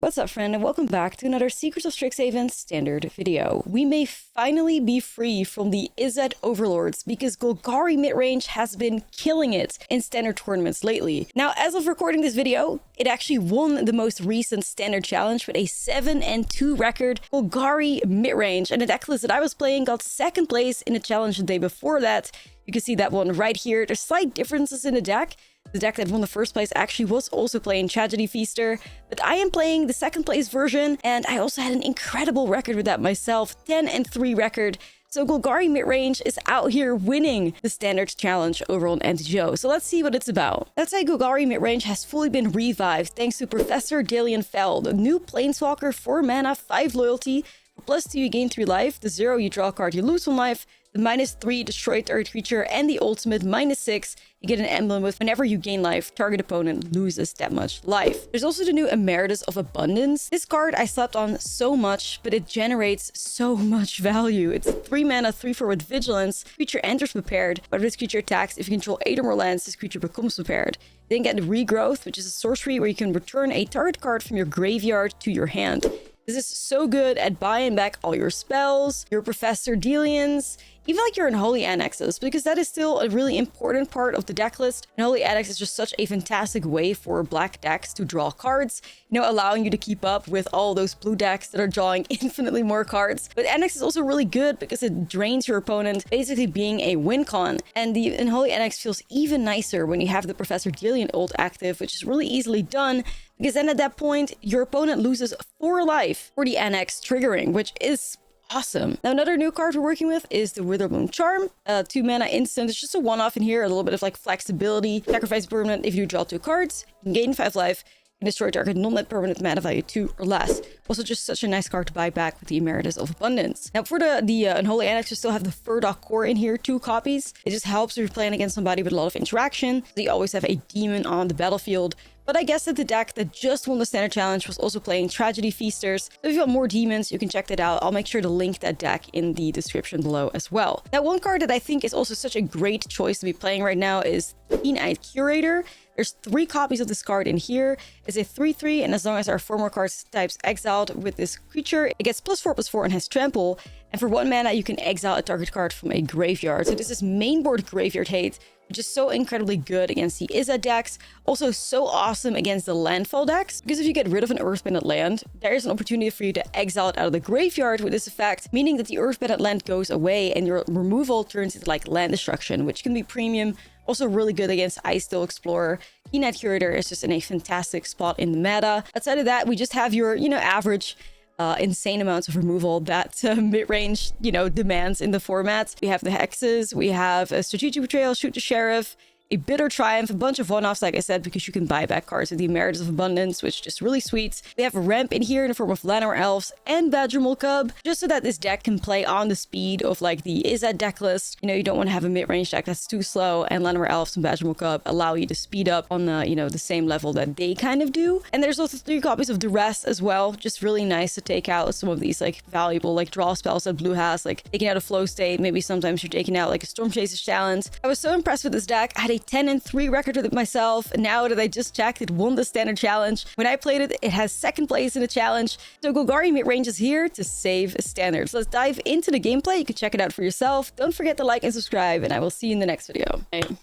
What's up, friend, and welcome back to another Secrets of Strixhaven Standard video. We may finally be free from the Izzet overlords because Golgari Midrange has been killing it in Standard tournaments lately. Now, as of recording this video, it actually won the most recent Standard challenge with a 7-2 record. Golgari Midrange, and the deck list that I was playing got second place in the challenge the day before that. You can see that one right here. There's slight differences in the deck. The deck that won the first place actually was also playing Tragedy Feaster, but I am playing the second place version, and I also had an incredible record with that myself, 10-3 record. So Golgari Midrange is out here winning the Standard Challenge over on MTGO. So let's see what it's about. Let's say Golgari Midrange has fully been revived thanks to Professor Dalian Feld, a new Planeswalker, 4 mana, 5 loyalty. For +2 you gain 3 life, the 0 you draw a card, you lose 1 life. The -3 destroy target creature, and the ultimate -6 you get an emblem with whenever you gain life, target opponent loses that much life. There's also the new Emeritus of Abundance. This card I slept on so much, but it generates so much value. It's 3 mana, 3/4 with vigilance. Creature enters prepared, but if this creature attacks, if you control 8 or more lands, this creature becomes prepared. You then get the Regrowth, which is a sorcery where you can return a target card from your graveyard to your hand. This is so good at buying back all your spells, your Professor Dalians, even like your Unholy Annexes, because that is still a really important part of the deck list. Unholy Annex is just such a fantastic way for black decks to draw cards, you know, allowing you to keep up with all those blue decks that are drawing infinitely more cards. But Annex is also really good because it drains your opponent, basically being a win con. And the Unholy Annex feels even nicer when you have the Professor Dalian ult active, which is really easily done, because then at that point, your opponent loses 4 life for the Annex triggering, which is awesome. Now, another new card we're working with is the Witherbloom Charm. 2 mana instant. It's just a one-off in here, a little bit of like flexibility. Sacrifice permanent. If you draw 2 cards, you can gain 5 life. You can destroy target non-net permanent mana value 2 or less. Also just such a nice card to buy back with the Emeritus of Abundance. Now for the Unholy Annex, you still have the Furdock Core in here, 2 copies. It just helps if you're playing against somebody with a lot of interaction. So you always have a demon on the battlefield. But I guess that the deck that just won the Standard Challenge was also playing Tragedy Feasters. So if you want more demons, you can check that out. I'll make sure to link that deck in the description below as well. Now, one card that I think is also such a great choice to be playing right now is Keen-Eyed Curator. There's 3 copies of this card in here. It's a 3/3, and as long as there are 4 more card types exiled with this creature, it gets +4/+4 and has trample. And for 1 mana, you can exile a target card from a graveyard. So this is mainboard graveyard hate, which is so incredibly good against the Izzet decks. Also so awesome against the landfall decks, because if you get rid of an earthbended land, there is an opportunity for you to exile it out of the graveyard with this effect, meaning that the earthbended land goes away and your removal turns into like land destruction, which can be premium. Also really good against Icefield Explorer. Keen-Eyed Curator is just in a fantastic spot in the meta. Outside of that, we just have your, average insane amounts of removal that Midrange, demands in the format. We have the Hexes, we have a Strategic Betrayal, Shoot the Sheriff, a Bitter Triumph, a bunch of one-offs, like I said, because you can buy back cards with the Emeritus of Abundance, which is just really sweet. We have a ramp in here in the form of Llanowar Elves and Badgermole Cub, just so that this deck can play on the speed of like the Izzet deck list. You don't want to have a mid-range deck that's too slow, and Llanowar Elves and Badgermole Cub allow you to speed up on the, the same level that they kind of do. And there's also 3 copies of Duress as well, just really nice to take out some of these like valuable like draw spells that blue has, like taking out a Flow State. Maybe sometimes you're taking out like a Storm Chaser's Challenge. I was so impressed with this deck. I had a 10-3 record with it myself. Now that I just checked, it won the Standard Challenge. When I played it, it has second place in the challenge. So Golgari Midrange is here to save Standard. So let's dive into the gameplay. You can check it out for yourself. Don't forget to like and subscribe, and I will see you in the next video. I'm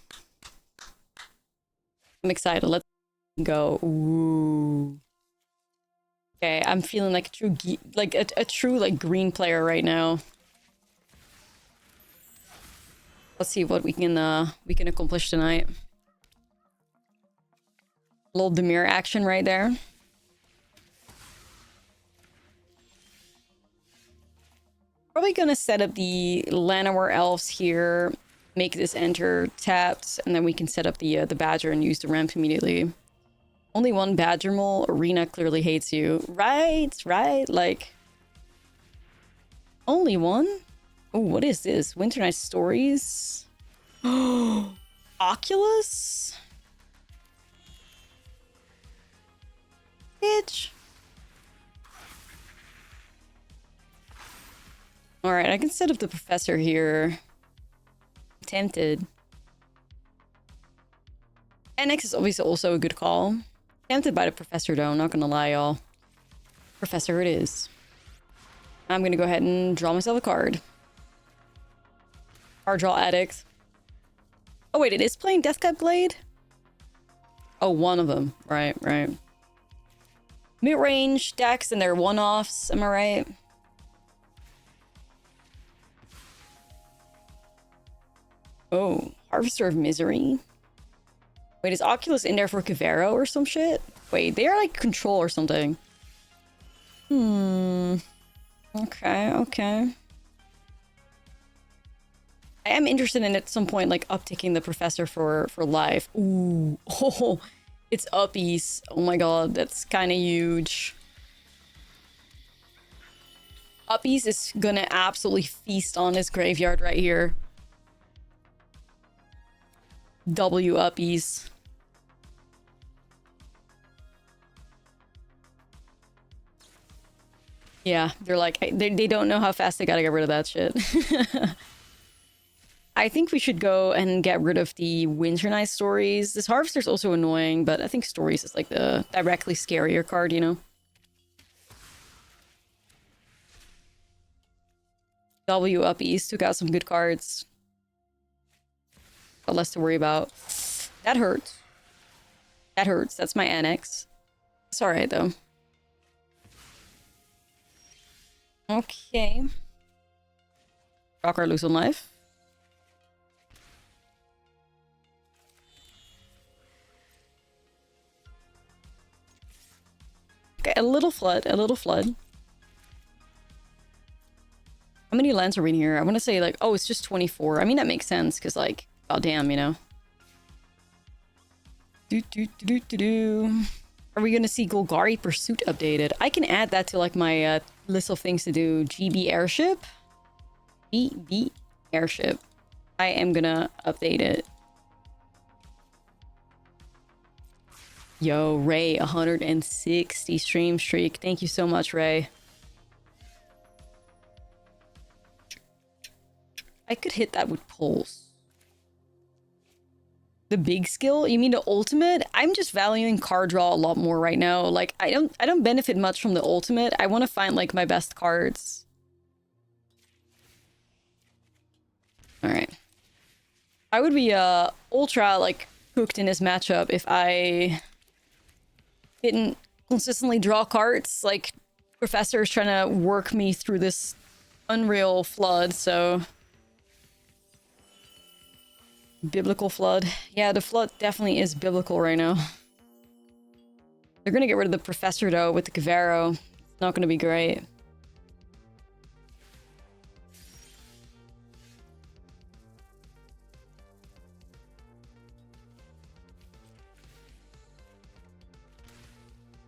excited. Let's go. Ooh. Okay, I'm feeling like a true like green player right now. Let's see what we can accomplish tonight. A little Dimir action right there. Probably gonna set up the Llanowar Elves here, make this enter tapped, and then we can set up the Badger and use the ramp immediately. Only 1 Badgermole. Arena clearly hates you. Right, like... Only 1? Oh, what is this? Winter Night Stories? Oh, Oculus? Bitch. Alright, I can set up the Professor here. Tempted. NX is obviously also a good call. Tempted by the Professor though, I'm not gonna lie, y'all. Professor it is. I'm gonna go ahead and draw myself a card. Card draw addict. Oh wait, it is playing Deathcut Blade? Oh, one of them. Right, right. Mid-range decks and their one-offs, am I right? Oh, Harvester of Misery. Wait, is Oculus in there for Kivero or some shit? Wait, they are like control or something. Okay, okay. I am interested in at some point like upticking the Professor for life. Ooh, oh, it's uppies. Oh my god, that's kind of huge. Uppies is gonna absolutely feast on this graveyard right here. W uppies. Yeah, they're like, they don't know how fast they gotta get rid of that shit. I think we should go and get rid of the Winter Night Stories. This Harvester's also annoying, but I think Stories is like the directly scarier card, you know? W uppies took out some good cards. Got less to worry about. That hurts. That hurts. That's my annex. It's alright, though. Okay. Rock our loose on life. Okay, a little flood, a little flood. How many lands are we in here? I want to say like, oh, it's just 24. I mean, that makes sense because like, goddamn, you know. Are we gonna see Golgari Pursuit updated? I can add that to like my list of things to do. GB Airship? GB Airship. I am gonna update it. Yo, Ray, 160 stream streak. Thank you so much, Ray. I could hit that with Pulse. The big skill? You mean the ultimate? I'm just valuing card draw a lot more right now. Like, I don't benefit much from the ultimate. I want to find, like, my best cards. Alright. I would be, ultra, like, cooked in this matchup if I didn't consistently draw cards. Like, Professor's trying to work me through this unreal flood, so... Biblical flood. Yeah, the flood definitely is biblical right now. They're gonna get rid of the Professor, though, with the Kivero. It's not gonna be great.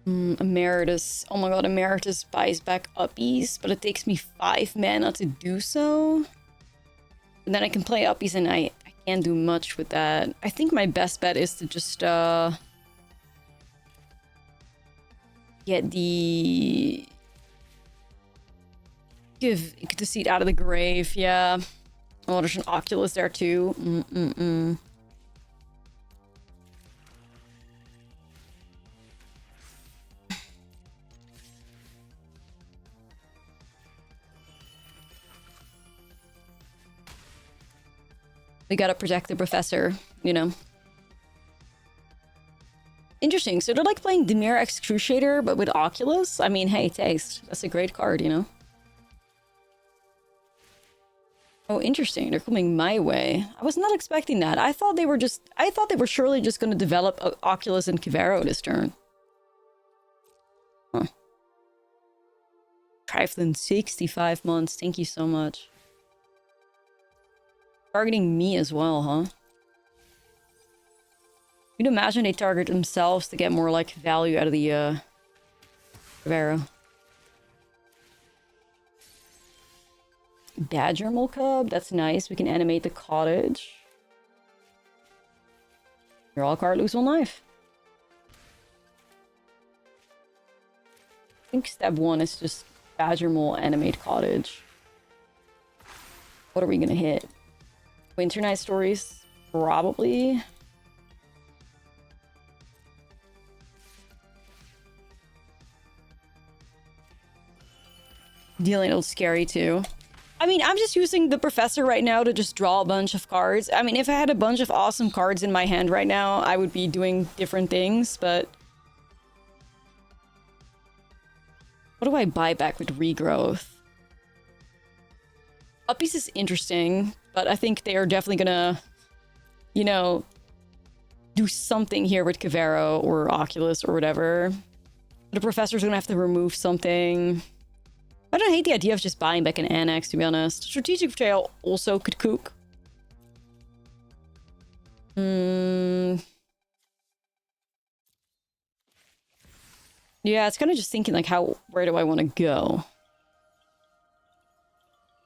Emeritus. Oh my god, Emeritus buys back uppies, but it takes me 5 mana to do so. And then I can play uppies and I can't do much with that. I think my best bet is to just get the get the seed out of the grave. Yeah. Oh, there's an Oculus there too. We gotta protect the Professor, you know. Interesting. So they're like playing Dimir Excruciator, but with Oculus? I mean, hey, taste. That's a great card, you know. Oh, interesting. They're coming my way. I was not expecting that. I thought they were surely just gonna develop Oculus and Kivero this turn. Huh. Triflin, 65 months. Thank you so much. Targeting me as well, huh? You'd imagine they target themselves to get more, like, value out of the, Kivero. Badger Cub, that's nice. We can animate the cottage. You're all card loose on life. I think step 1 is just Badger Mole, animate cottage. What are we gonna hit? Winter Night Stories? Probably. dealing a little scary too. I mean, I'm just using the Professor right now to just draw a bunch of cards. I mean, if I had a bunch of awesome cards in my hand right now, I would be doing different things, but... What do I buy back with Regrowth? Uppies is interesting, but I think they are definitely gonna, you know, do something here with Cavero or Oculus or whatever. The Professor's gonna have to remove something. I don't hate the idea of just buying back an Annex, to be honest. Strategic Betrayal also could cook. Yeah, it's kind of just thinking, like, where do I want to go?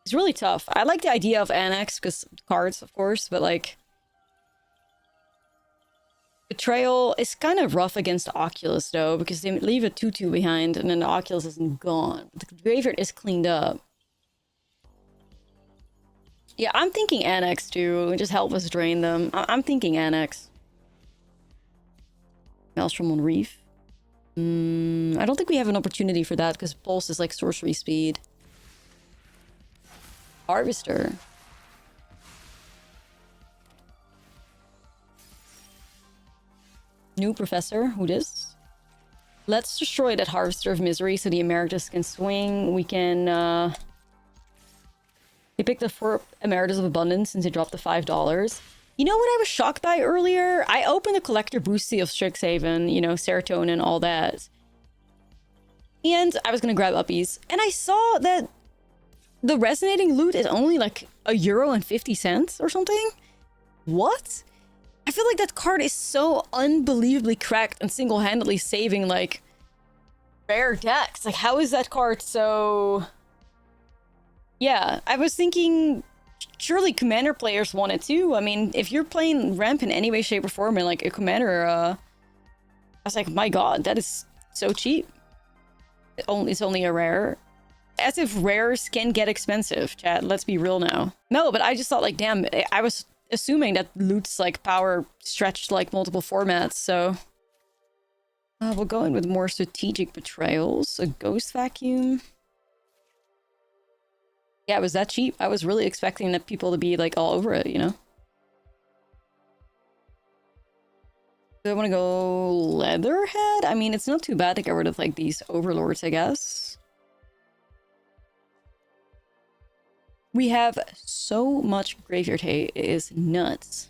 It's really tough. I like the idea of Annex, because cards, of course, but, like... Betrayal is kind of rough against Oculus, though, because they leave a 2-2 behind, and then the Oculus isn't gone. The graveyard is cleaned up. Yeah, I'm thinking Annex, too. Just help us drain them. I'm thinking Annex. Maelstrom on Reef. I don't think we have an opportunity for that, because Pulse is like sorcery speed. Harvester. New Professor. Who dis? Let's destroy that Harvester of Misery so the Emeritus can swing. We can, He picked the 4 Emeritus of Abundance since he dropped the $5. You know what I was shocked by earlier? I opened the Collector Boosty of Strixhaven, you know, Serotonin, all that. And I was gonna grab Uppies. And I saw that the Resonating Loot is only like €1.50 or something? What? I feel like that card is so unbelievably cracked and single-handedly saving, like, rare decks. Like, how is that card so... Yeah, I was thinking... Surely Commander players want it too. I mean, if you're playing Ramp in any way, shape, or form in, like, a Commander, I was like, my god, that is so cheap. It's only a rare. As if rares can get expensive, chat. Let's be real now. No, but I just thought, like, damn, I was assuming that loot's, like, power stretched, like, multiple formats, so... we'll go in with more strategic betrayals. A Ghost Vacuum. Yeah, it was that cheap. I was really expecting that people to be, like, all over it, you know? Do I want to go Leatherhead? I mean, it's not too bad to get rid of, like, these Overlords, I guess. We have so much graveyard hate. It is nuts.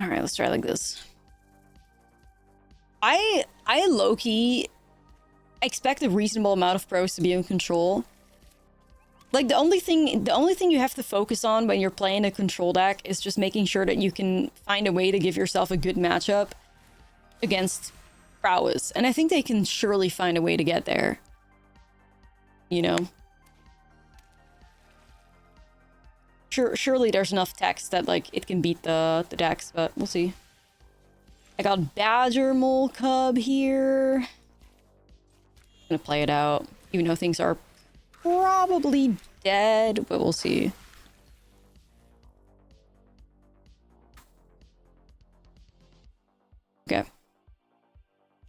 Alright, let's try like this. I low-key expect a reasonable amount of pros to be in control. Like, the only thing you have to focus on when you're playing a control deck is just making sure that you can find a way to give yourself a good matchup against prowess. And I think they can surely find a way to get there. You know? Surely there's enough text that, like, it can beat the decks, but we'll see. I got Badger Mole Cub here. I'm gonna play it out, even though things are probably dead, but we'll see. Okay.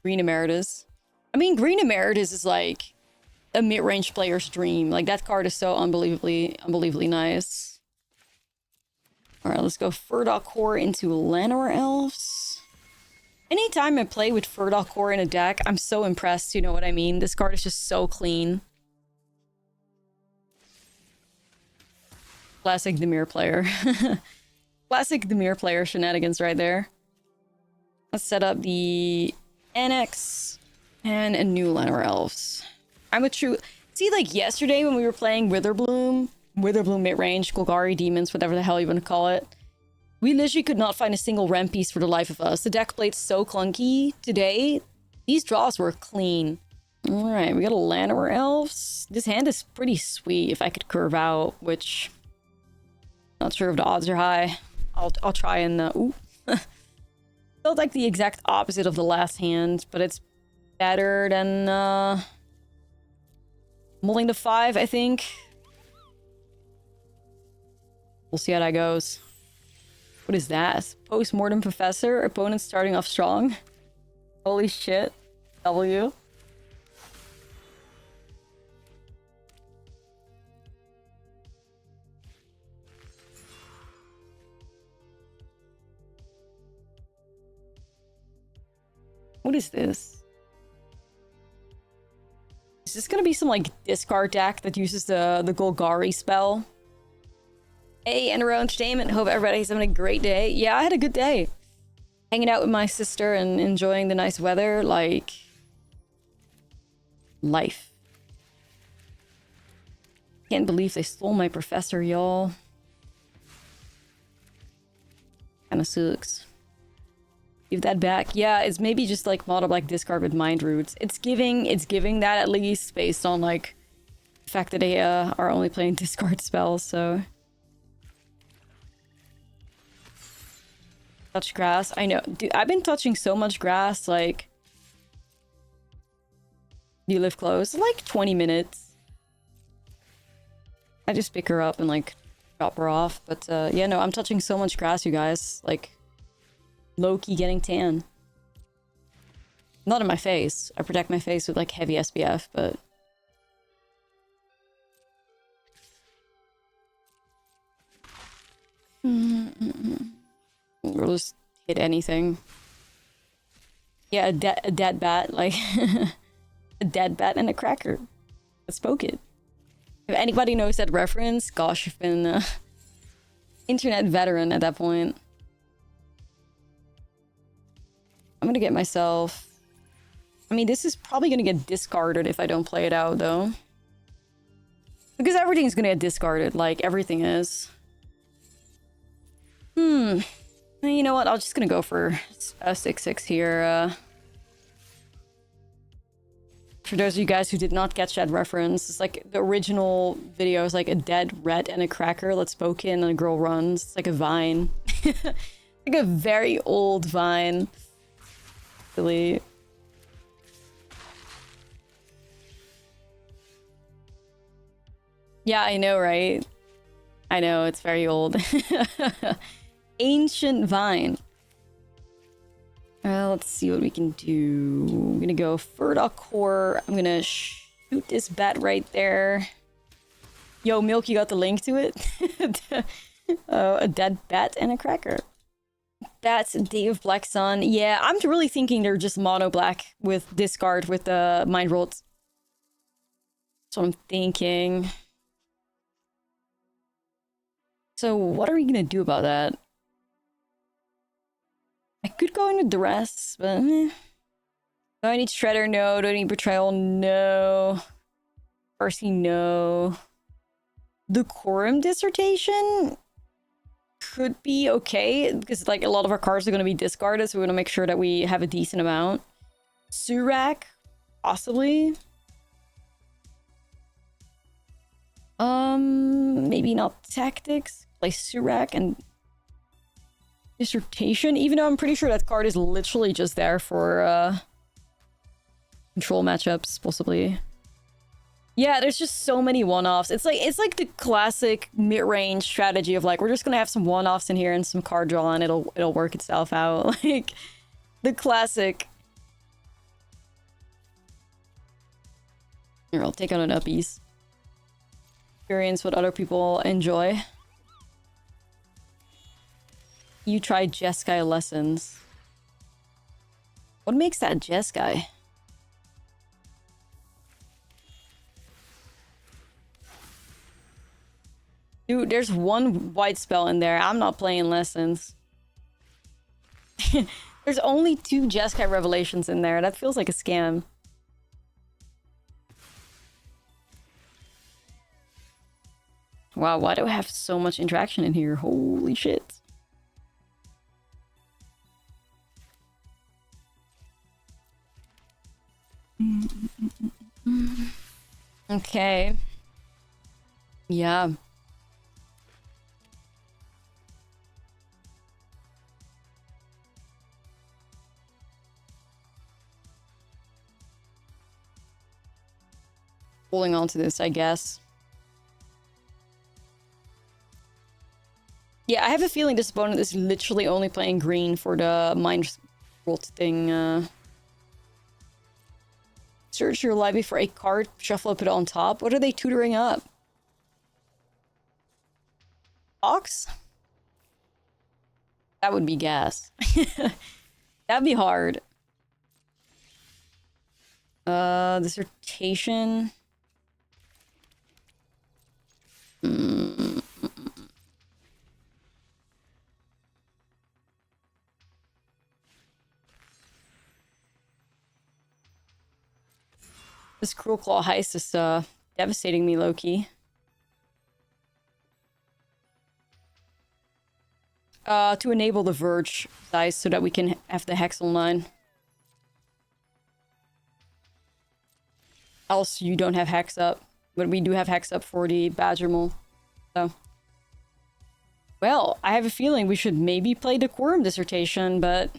Green Emeritus. I mean, Green Emeritus is like a mid-range player's dream. Like, that card is so unbelievably nice. Alright, let's go Furdok Core into Llanowar Elves. Anytime I play with Furdok Core in a deck, I'm so impressed, you know what I mean? This card is just so clean. Classic Dimir player. Classic Dimir player shenanigans right there. Let's set up the Annex and a new Llanowar Elves. I'm a true... See, like, yesterday when we were playing Witherbloom mid-range, Golgari Demons, whatever the hell you want to call it, we literally could not find a single ramp piece for the life of us. The deck played so clunky. Today, these draws were clean. Alright, we got a Llanowar Elves. This hand is pretty sweet if I could curve out, which... Not sure if the odds are high. I'll try and... Ooh. Felt like the exact opposite of the last hand, but it's better than... Mulling to 5, I think. We'll see how that goes. What is that? Post-mortem Professor? Opponent starting off strong? Holy shit. W. What is this? Is this gonna be some like discard deck that uses the Golgari spell? Hey, NRO Entertainment. Hope everybody's having a great day. Yeah, I had a good day. Hanging out with my sister and enjoying the nice weather, like life. Can't believe they stole my professor, y'all. Kinda sucks. Give that back. Yeah, it's maybe just like mono black discard with mind roots. It's giving that at least based on like the fact that they are only playing discard spells, so. Touch grass. I know. Dude, I've been touching so much grass, like... You live close? Like 20 minutes. I just pick her up and like drop her off. But yeah, no, I'm touching so much grass, you guys. Like, low-key getting tan. Not in my face. I protect my face with like heavy SPF, but... Or just hit anything. Yeah, a dead bat, like a dead bat and a cracker. Let's poke it. If anybody knows that reference, gosh, I've been internet veteran at that point. I'm gonna get myself... I mean, this is probably gonna get discarded if I don't play it out, though. Because everything's gonna get discarded, like everything is. You know what? I'm just gonna go for a 6/6 here. For those of you guys who did not catch that reference, it's like the original video is like a dead rat and a cracker. Let's poke in and a girl runs. It's like a vine. Like a very old vine. Really. Yeah, I know, right? I know, it's very old. Ancient vine. Let's see what we can do. I'm gonna go Furdock Core. I'm gonna shoot this bat right there. Yo, Milk, you got the link to it? A dead bat and a cracker. That's Day of Black Sun. Yeah, I'm really thinking they're just mono black with discard with the mind rolls. That's what I'm thinking. So what are we gonna do about that? I could go into Duress, but... Do I need Shredder? No. Do I need Betrayal? No. Percy? No. Decorum Dissertation? Could be okay, because like a lot of our cards are going to be discarded, so we want to make sure that we have a decent amount. Surak? Possibly. Maybe not Tactics. Play Surak and... Dissertation, even though I'm pretty sure that card is literally just there for control matchups, possibly. Yeah, there's just so many one-offs. It's like the classic mid-range strategy of like, we're just gonna have some one-offs in here and some card draw and it'll work itself out. Like the classic. Here, I'll take out an uppies. Experience what other people enjoy. You tried Jeskai lessons. What makes that Jeskai? Dude, there's one white spell in there. I'm not playing lessons. There's only 2 Jeskai revelations in there. That feels like a scam. Wow, why do I have so much interaction in here? Holy shit. Okay. Yeah. Holding on to this, I guess. Yeah, I have a feeling this opponent is literally only playing green for the mind rot thing. Search your library for a card, shuffle it, put it on top. What are they tutoring up? Box? That would be gas. That'd be hard. Dissertation. This Cruel Claw heist is devastating me, low-key. To enable the Verge dice so that we can have the Hexel 9. Else you don't have Hex up. But we do have Hex up for the Badger Mole. So. Well, I have a feeling we should maybe play the Quorum Dissertation, but...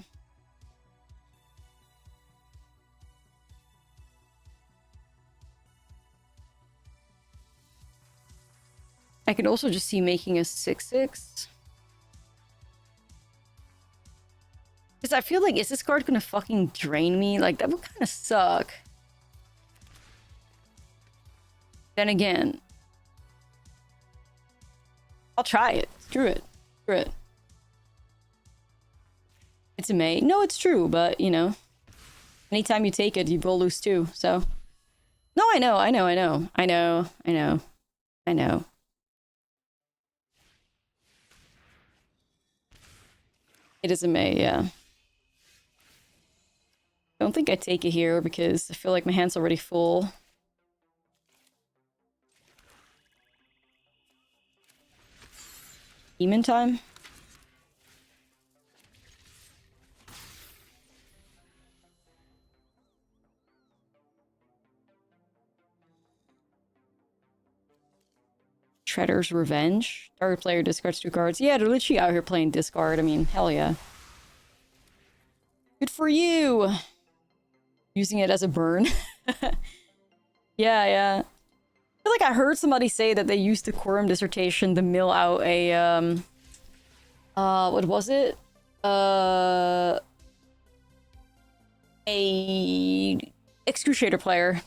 I could also just see making a 6/6. Because I feel like, is this card gonna fucking drain me? Like, that would kind of suck. Then again, I'll try it. Screw it. Screw it. It's a May. No, it's true, but, you know, anytime you take it, you will lose too, so. No, I know. It is a May, yeah. Don't think I take it here because I feel like my hand's already full. Demon time? Shredder's Revenge. Target player discards 2 cards. Yeah, they're literally out here playing discard. I mean, hell yeah. Good for you! Using it as a burn. Yeah. I feel like I heard somebody say that they used the Quorum Dissertation to mill out a, what was it? A Excruciator player.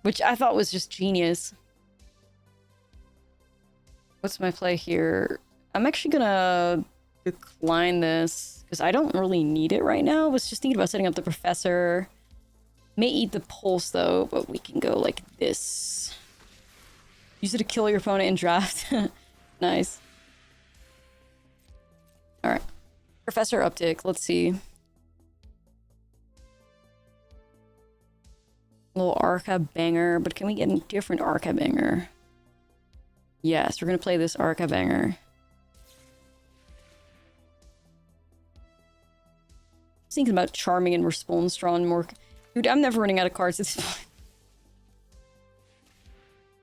Which I thought was just genius. What's my play here? I'm actually gonna decline this because I don't really need it right now. I was just thinking about setting up the Professor. May eat the Pulse though, but we can go like this. Use it to kill your opponent in draft. Nice. Alright. Professor Uptick, let's see. Little Arca banger, but can we get a different Arca banger? Yes, we're gonna play this Arca banger. Just thinking about Charming and Response Drawn more. Dude, I'm never running out of cards at this point.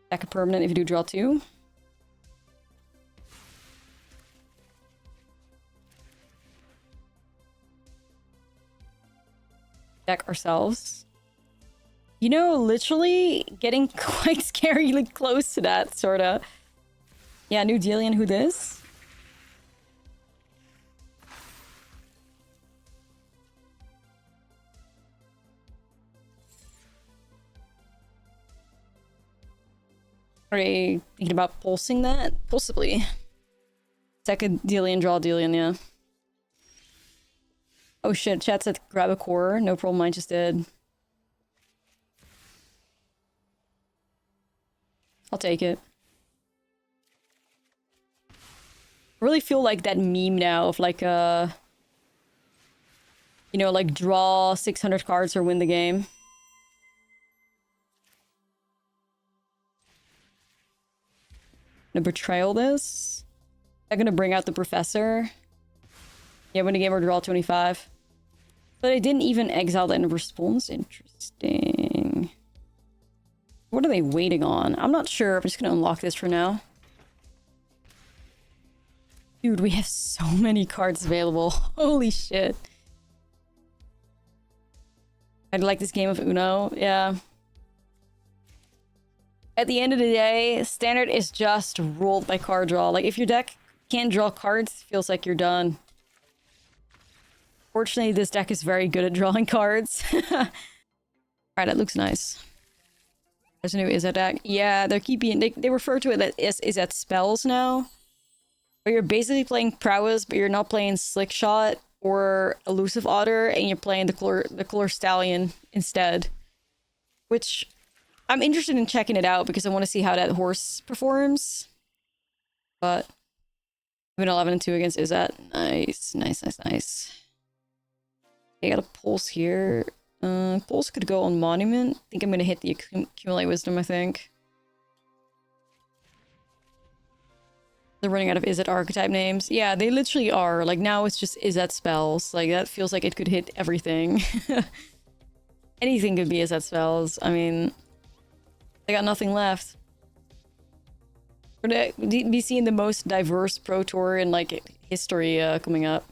Back a permanent if you do draw 2. Deck ourselves. You know, literally getting quite scarily close to that, sorta. Yeah, New Delian, who this? Are you thinking about pulsing that? Possibly. Second Delian, draw Delian, yeah. Oh shit, chat said grab a core. No problem, mine just did. I'll take it. I really feel like that meme now of like you know, like draw 600 cards or win the game. Gonna betrayal this. I'm gonna bring out the Professor. Yeah, win a game or draw 25. But I didn't even exile that in response. Interesting. What are they waiting on? I'm not sure. I'm just gonna unlock this for now. Dude, we have so many cards available. Holy shit. I'd like this game of Uno. Yeah. At the end of the day, Standard is just ruled by card draw. Like, if your deck can't draw cards, it feels like you're done. Fortunately, this deck is very good at drawing cards. Alright, that looks nice. There's a new Izzet deck. Yeah, they're keeping... They refer to it as Izzet spells now. Where you're basically playing Prowess, but you're not playing Slick Shot or Elusive Otter, and you're playing the Color Stallion instead. Which... I'm interested in checking it out because I want to see how that horse performs. But... I've been 11-2 against Izzet. Nice, nice, nice, nice. Okay, I got a Pulse here. Pulse could go on Monument. I think I'm gonna hit the Accumulate Wisdom, I think. They're running out of Izzet archetype names. Yeah, they literally are. Like, now it's just Izzet spells. Like, that feels like it could hit everything. Anything could be Izzet spells. I mean, they got nothing left. We're gonna be seeing the most diverse Pro Tour in, like, history coming up.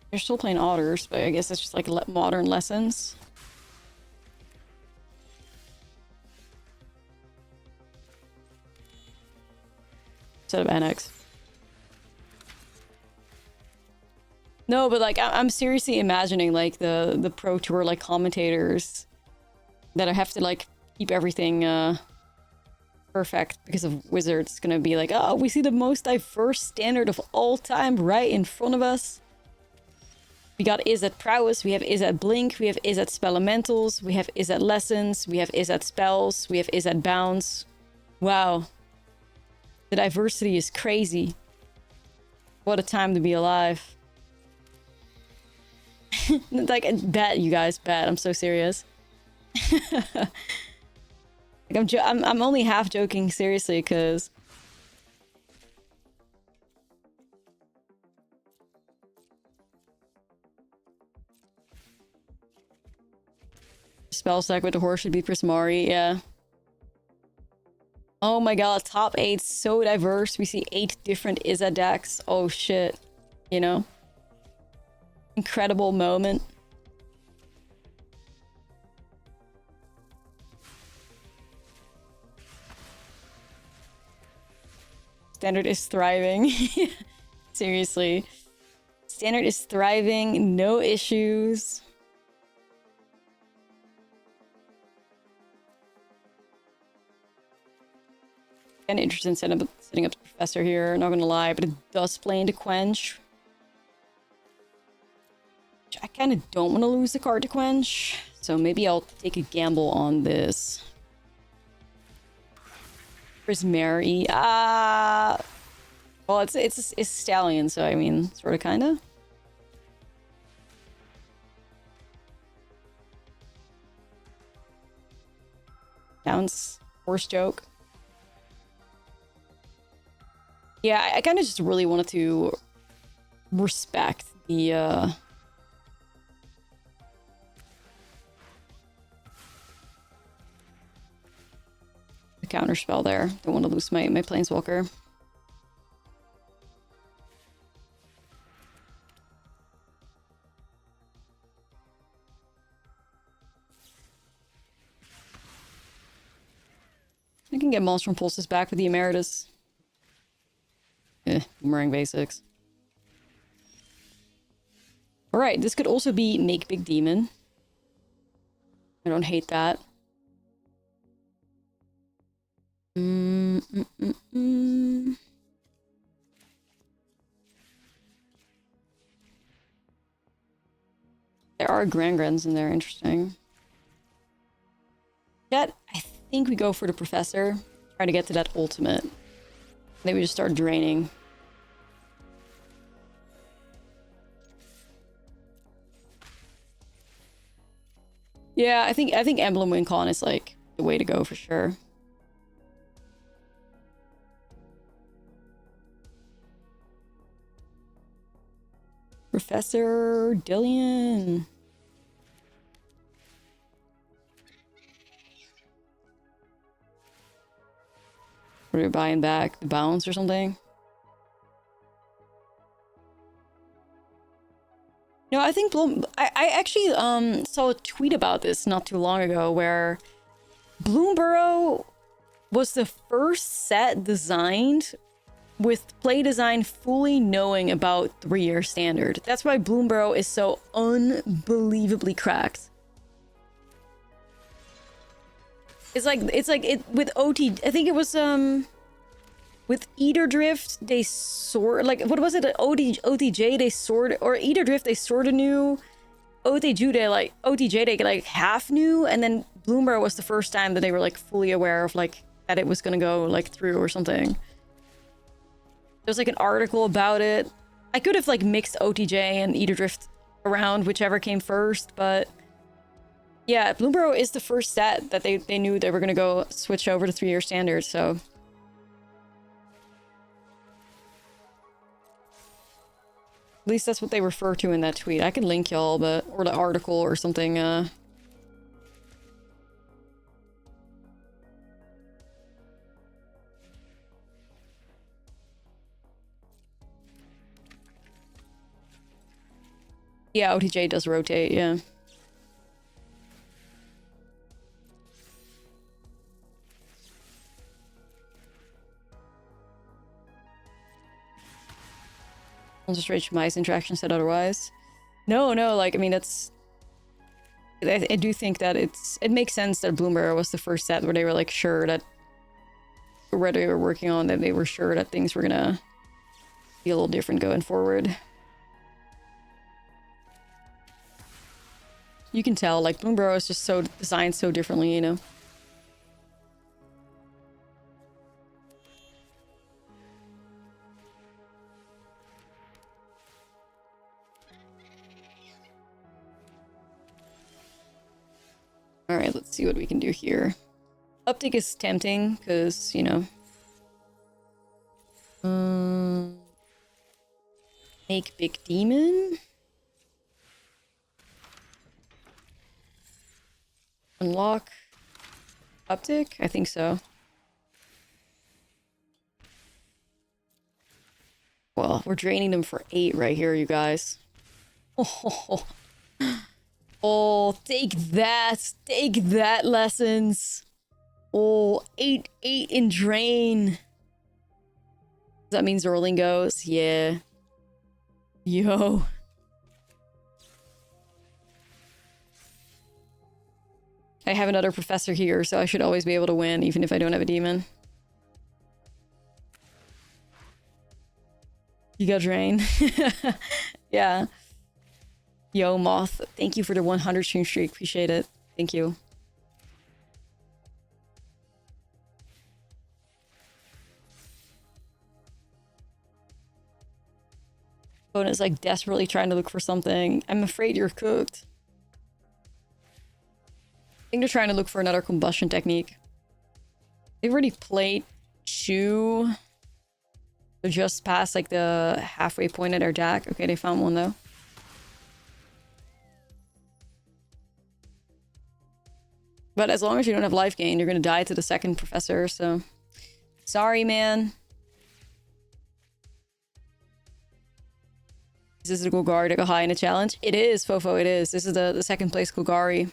They're still playing Otters, but I guess it's just like modern lessons. Instead of NX. No, but like I'm seriously imagining like the Pro Tour like commentators that I have to like keep everything perfect because of Wizards gonna be like, oh, we see the most diverse standard of all time right in front of us. We got Izzet Prowess, we have Izzet Blink, we have Izzet Spelementals, we have Izzet Lessons, we have Izzet Spells, we have Izzet Bounce. Wow. The diversity is crazy. What a time to be alive. Like, bet, you guys, bet. I'm so serious. Like, I'm only half joking, seriously, because... Spell stack with the horse should be Prismari, yeah. Oh my god, top 8 so diverse. We see 8 different Izzet decks. Oh shit. You know? Incredible moment. Standard is thriving. Seriously. Standard is thriving, no issues. Kind of interested in setting up the Professor here, not gonna lie, but it does play into Quench. Which I kind of don't want to lose the card to Quench, so maybe I'll take a gamble on this. Prismari, well, it's Stallion, so I mean, sort of, kinda. Sounds horse joke. Yeah, I kind of just really wanted to respect the counter spell there. Don't want to lose my Planeswalker. I can get Monster Impulses back with the Emeritus. Boomerang basics. Alright, this could also be Make Big Demon. I don't hate that. There are Grand-Grans in there, interesting. Yet, I think we go for the Professor. Try to get to that ultimate. Then we just start draining. Yeah, I think Emblem Win Con is like the way to go for sure. Professor Dillion. What are we buying back? The bounce or something? No, I think I actually saw a tweet about this not too long ago where Bloomburrow was the first set designed with play design fully knowing about 3-year standard. That's why Bloomburrow is so unbelievably cracked. It's like it with OT. I think it was with Eater Drift they sort like what was it? OTJ they sort or Eater Drift they sort of knew. OTJ they like half knew, and then Bloomburrow was the first time that they were like fully aware of like that it was gonna go like through or something. There's like an article about it. I could have like mixed OTJ and Eater Drift around, whichever came first, but yeah, Bloomburrow is the first set that they knew they were gonna go switch over to 3-year standard, so. At least that's what they refer to in that tweet. I can link y'all, but or the article or something, Yeah, OTJ does rotate, yeah. I'll just reach my interaction said otherwise. No, like, I mean, it's... I do think that it makes sense that Bloomburrow was the first set where they were, like, sure that... where they were working on, that they were sure that things were gonna be a little different going forward. You can tell, like, Bloomburrow is just so designed so differently, you know? Alright, let's see what we can do here. Uptick is tempting, because, you know... make big demon? Unlock Uptick? I think so. Well, we're draining them for 8 right here, you guys. Oh, take that! Take that, lessons! Oh, 8 in drain! That means rolling goes? Yeah. Yo. I have another professor here, so I should always be able to win, even if I don't have a demon. You got drain. Yeah. Yo, Moth, thank you for the 100 stream streak. Appreciate it. Thank you. Opponent's like desperately trying to look for something. I'm afraid you're cooked. I think they're trying to look for another combustion technique. They've already played 2. They're just past like the halfway point of their deck. Okay, they found one though. But as long as you don't have life gain, you're gonna die to the second professor, so... Sorry, man. Is this a Golgari to go high in a challenge? It is, Fofo, it is. This is the second place Golgari.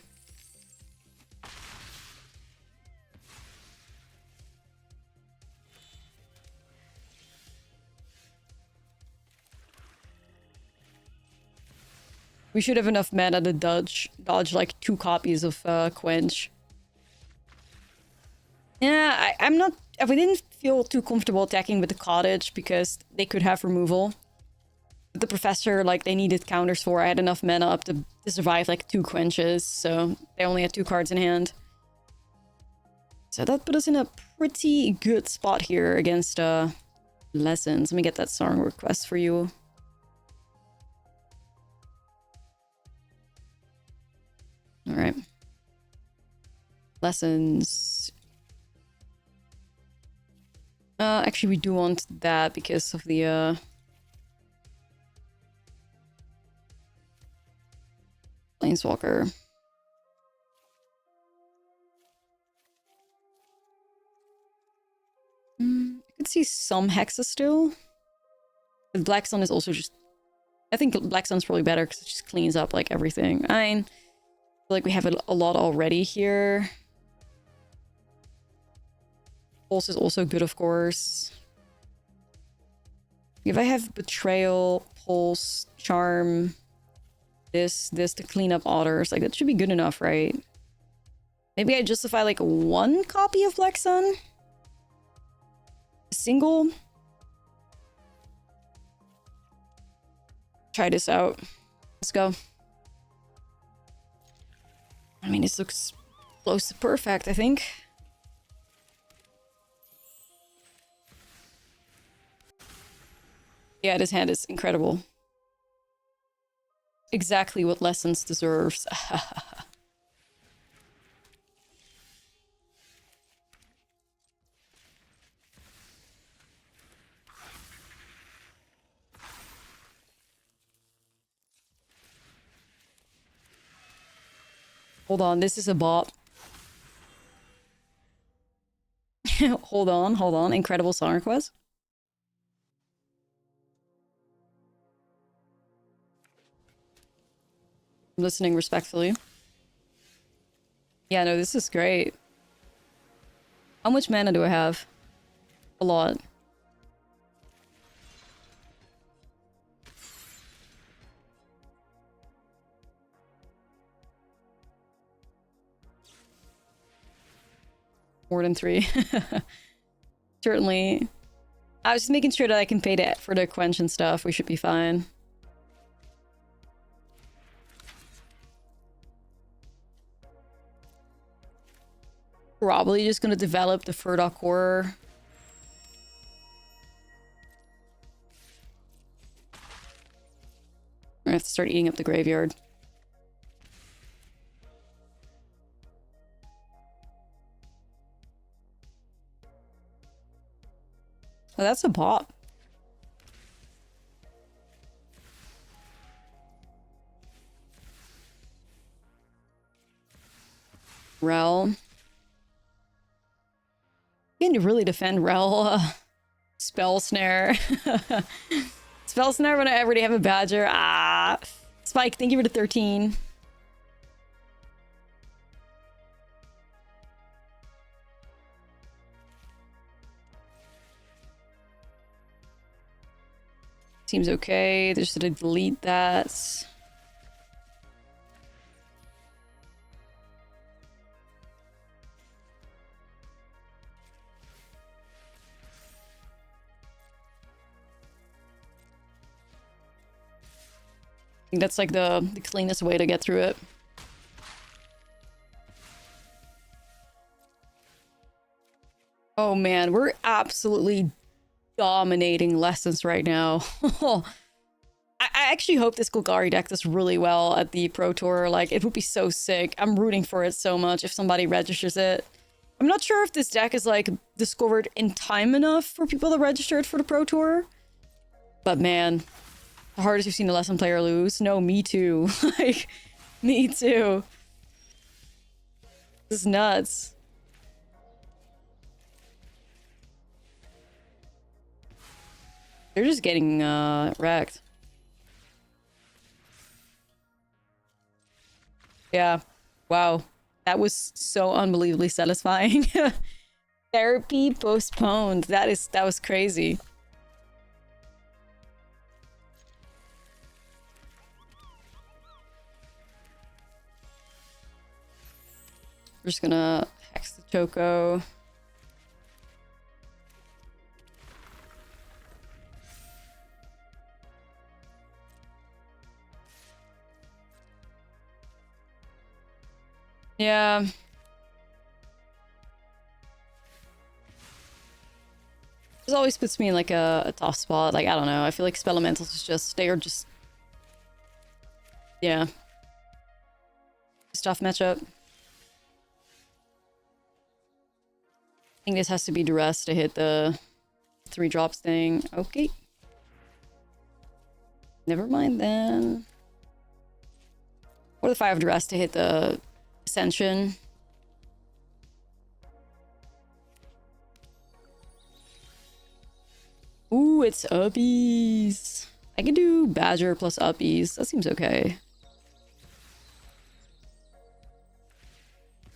We should have enough mana to dodge like 2 copies of Quench. Yeah, I'm not... I didn't feel too comfortable attacking with the Cottage because they could have removal. But the Professor, like, they needed counters for. I had enough mana up to survive like 2 Quenches, so they only had 2 cards in hand. So that put us in a pretty good spot here against Lessons. Let me get that song request for you. All right. Lessons. Actually, we do want that because of the Planeswalker. could see some hexes still. But Black Sun is also just... I think Black Sun's probably better because it just cleans up like everything. I mean, feel like we have a lot already here. Pulse is also good, of course. If I have Betrayal, Pulse, Charm, this to clean up Otters, like that should be good enough, right? Maybe I justify like one copy of Black Sun? A single? Try this out. Let's go. I mean, this looks close to perfect, I think. Yeah, this hand is incredible. Exactly what Lessons deserves. Hold on, this is a bop. hold on. Incredible song request. I'm listening respectfully. Yeah, no, this is great. How much mana do I have? A lot. More than 3. Certainly. I was just making sure that I can pay for the quench and stuff. We should be fine. Probably just gonna develop the Furdock Horror. I have to start eating up the graveyard. Oh, that's a bop. Rel. You can really defend Rel. Spell Snare. Spell Snare when I already have a Badger. Ah. Spike, thank you for the 13. Seems okay. Just to delete that. I think that's like the cleanest way to get through it. Oh man, we're absolutely dominating Lessons right now. I actually hope this Golgari deck does really well at the Pro Tour. Like, it would be so sick. I'm rooting for it so much if somebody registers it. I'm not sure if this deck is, like, discovered in time enough for people to register it for the Pro Tour. But man, the hardest you've seen a Lesson player lose. No, me too. Like, me too. This is nuts. They're just getting wrecked. Yeah. Wow. That was so unbelievably satisfying. Therapy postponed. That was crazy. We're just gonna hex the Choco. Yeah. This always puts me in like a tough spot. Like, I don't know. I feel like Spelementals is just, they are just, yeah. It's a tough matchup. I think this has to be duress to hit the 3 drops thing. Okay. Never mind then. Or the 5 duress to hit the Ascension. Ooh, it's uppies. I can do Badger plus uppies. That seems okay.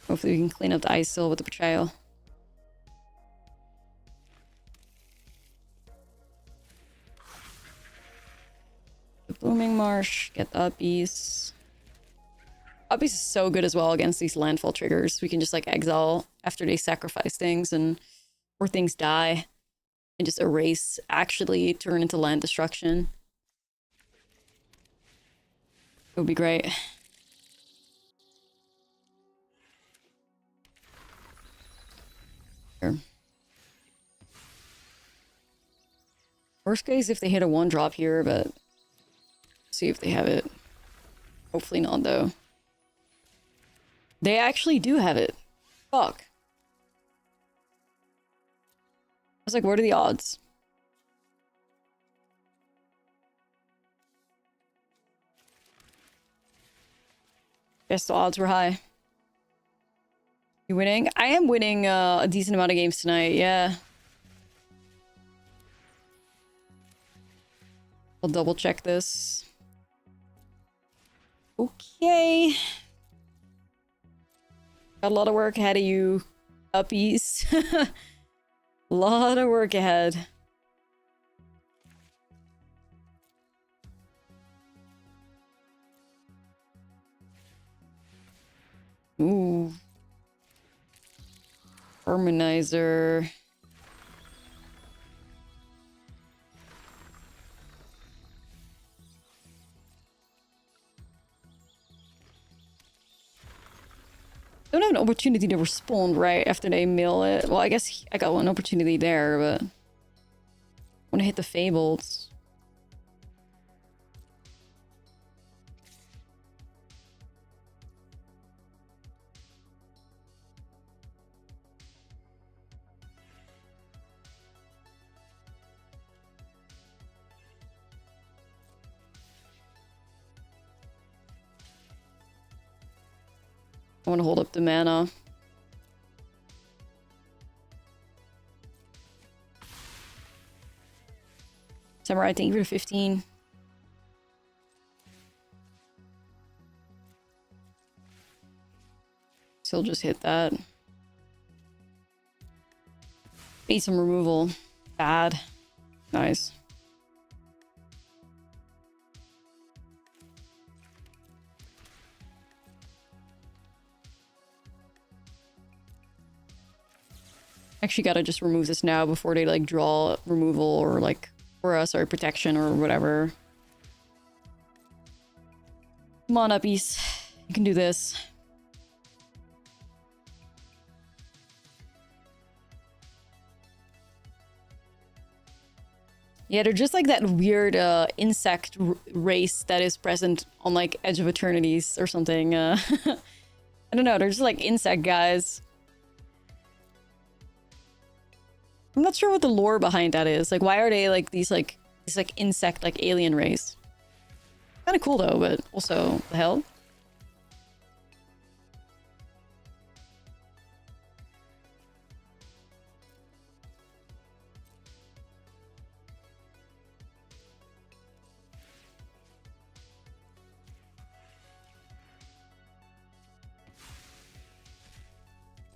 Hopefully we can clean up the Izzet with the Betrayal. The Blooming Marsh, get the uppies. Uppies is so good as well against these landfall triggers. We can just like exile after they sacrifice things and or things die and just erase, actually turn into land destruction. It would be great. Here. Worst case if they hit a 1-drop here, but see if they have it. Hopefully not though. They actually do have it. Fuck. I was like, what are the odds? Guess the odds were high. You winning? I am winning a decent amount of games tonight, yeah. I'll double check this. Okay. Got a lot of work ahead of you, uppies. A lot of work ahead. Ooh. Harmonizer. Don't have an opportunity to respond right after they mill it. Well, I guess I got one opportunity there, but I want to hit the Fabled. I want to hold up the mana. Samurai, thank you for the 15. Still just hit that. Need some removal. Bad. Nice. Actually gotta just remove this now before they like draw removal or like, or sorry, protection or whatever. Come on, uppies. You can do this. Yeah, they're just like that weird insect race that is present on like Edge of Eternities or something. I don't know, they're just like insect guys. I'm not sure what the lore behind that is. Like, why are they like these like insect like alien race? Kind of cool though, but also the hell.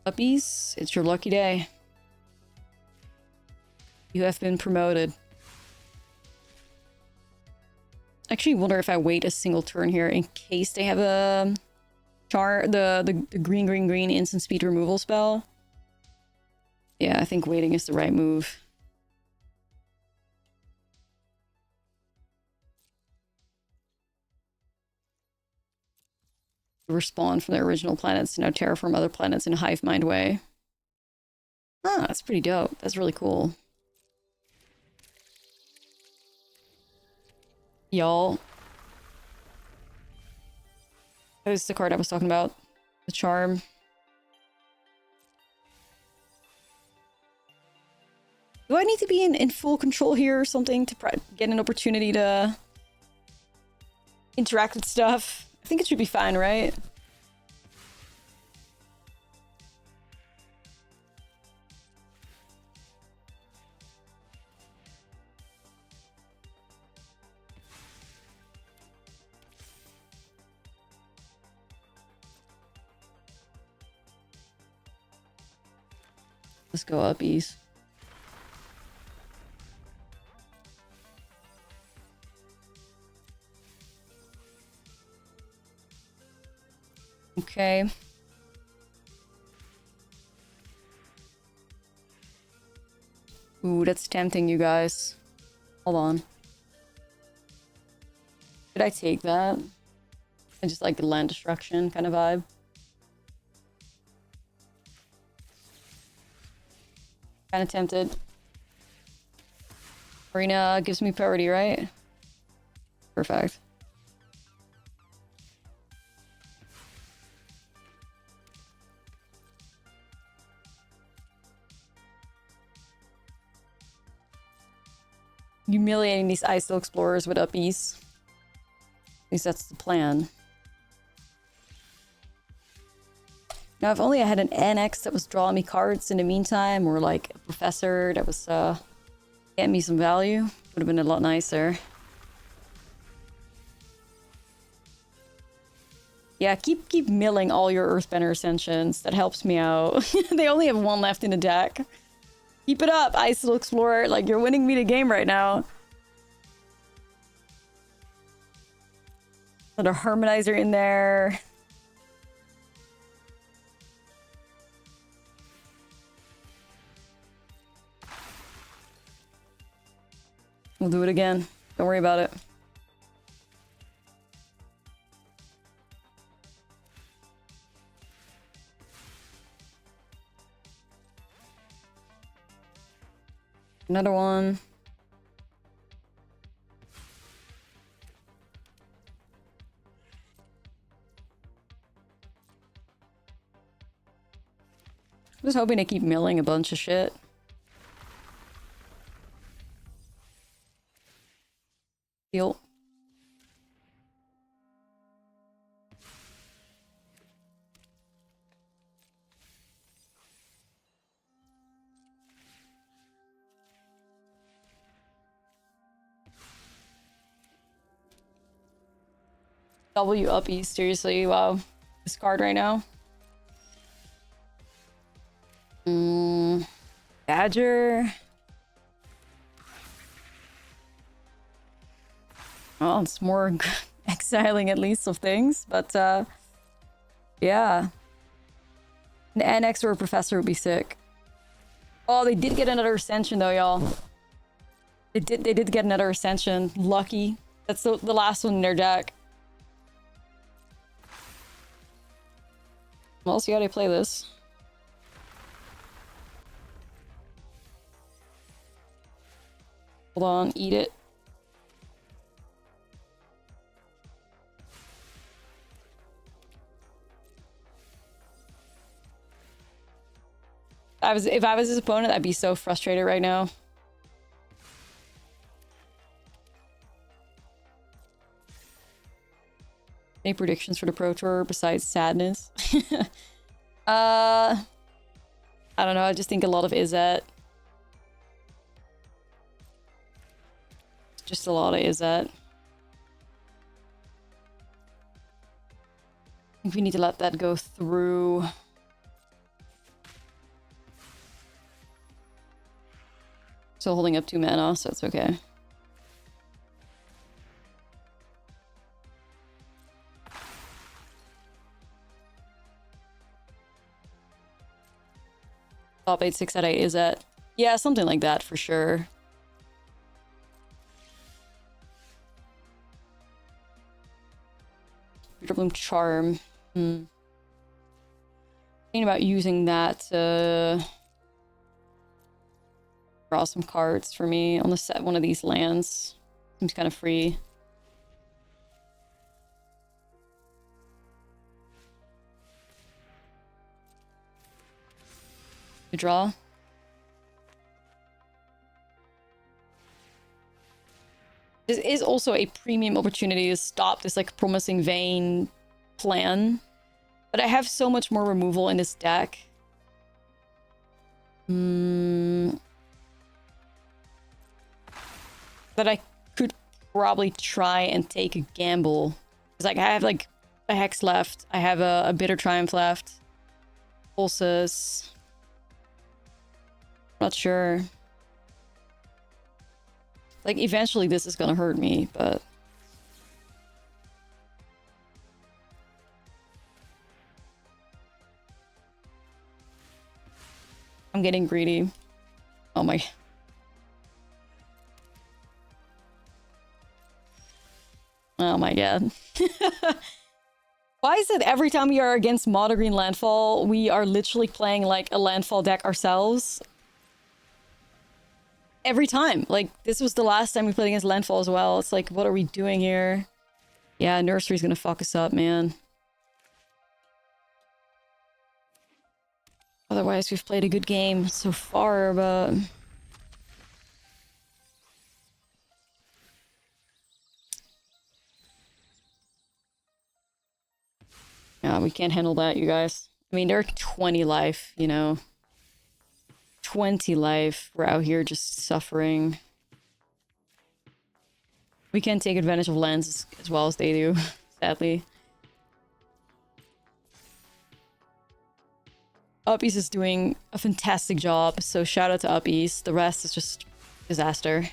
Puppies, it's your lucky day. You have been promoted. Actually, wonder if I wait a single turn here in case they have a the green instant speed removal spell. Yeah, I think waiting is the right move. Respawn from their original planets to now terraform other planets in a hive mind way. Ah, that's pretty dope. That's really cool. Y'all. That was the card I was talking about. The Charm. Do I need to be in full control here or something to get an opportunity to interact with stuff? I think it should be fine, right? Let's go uppies. Okay. Ooh, that's tempting, you guys. Hold on. Should I take that? I just like the land destruction kind of vibe. Kind of tempted. Arena gives me priority, right? Perfect. Humiliating these Izzet explorers with uppies. At least that's the plan. Now, if only I had an NX that was drawing me cards in the meantime, or like a professor that was getting me some value, would have been a lot nicer. Yeah, keep milling all your Earthbender Ascensions. That helps me out. They only have one left in the deck. Keep it up, Izzet Explorer. Like, you're winning me the game right now. Another Harmonizer in there. We'll do it again. Don't worry about it. Another one. I'm just hoping to keep milling a bunch of shit. Deal. W uppies, seriously, wow. This card right now. Badger. Well, it's more exiling at least of things, but yeah. An NX or a professor would be sick. Oh, they did get another ascension though, y'all. They did get another ascension. Lucky. That's the last one in their deck. Well, see how they play this. Hold on, eat it. If I was his opponent, I'd be so frustrated right now. Any predictions for the Pro Tour besides sadness? I don't know. I just think a lot of Izzet. Just a lot of Izzet. I think we need to let that go through. Still holding up 2 mana, so it's okay. Top 8, 6 out of 8 is that? Yeah, something like that for sure. Dribbling Charm. Thinking about using that to draw some cards for me on the set one of these lands. Seems kind of free. You draw. This is also a premium opportunity to stop this like promising vein plan. But I have so much more removal in this deck. That I could probably try and take a gamble. Because like I have like a Hex left. I have a Bitter Triumph left. Pulses. Not sure. Like, eventually this is gonna hurt me, but... I'm getting greedy. Oh my... Oh my god. Why is it every time we are against Monogreen landfall, we are literally playing like a landfall deck ourselves? Every time. Like, this was the last time we played against landfall as well. It's like, what are we doing here? Yeah, nursery's gonna fuck us up, man. Otherwise, we've played a good game so far, but... Yeah, we can't handle that, you guys. I mean, they're 20 life, you know. 20 life. We're out here just suffering. We can't take advantage of lands as well as they do, sadly. Up East is doing a fantastic job, so shout out to Up East. The rest is just disaster.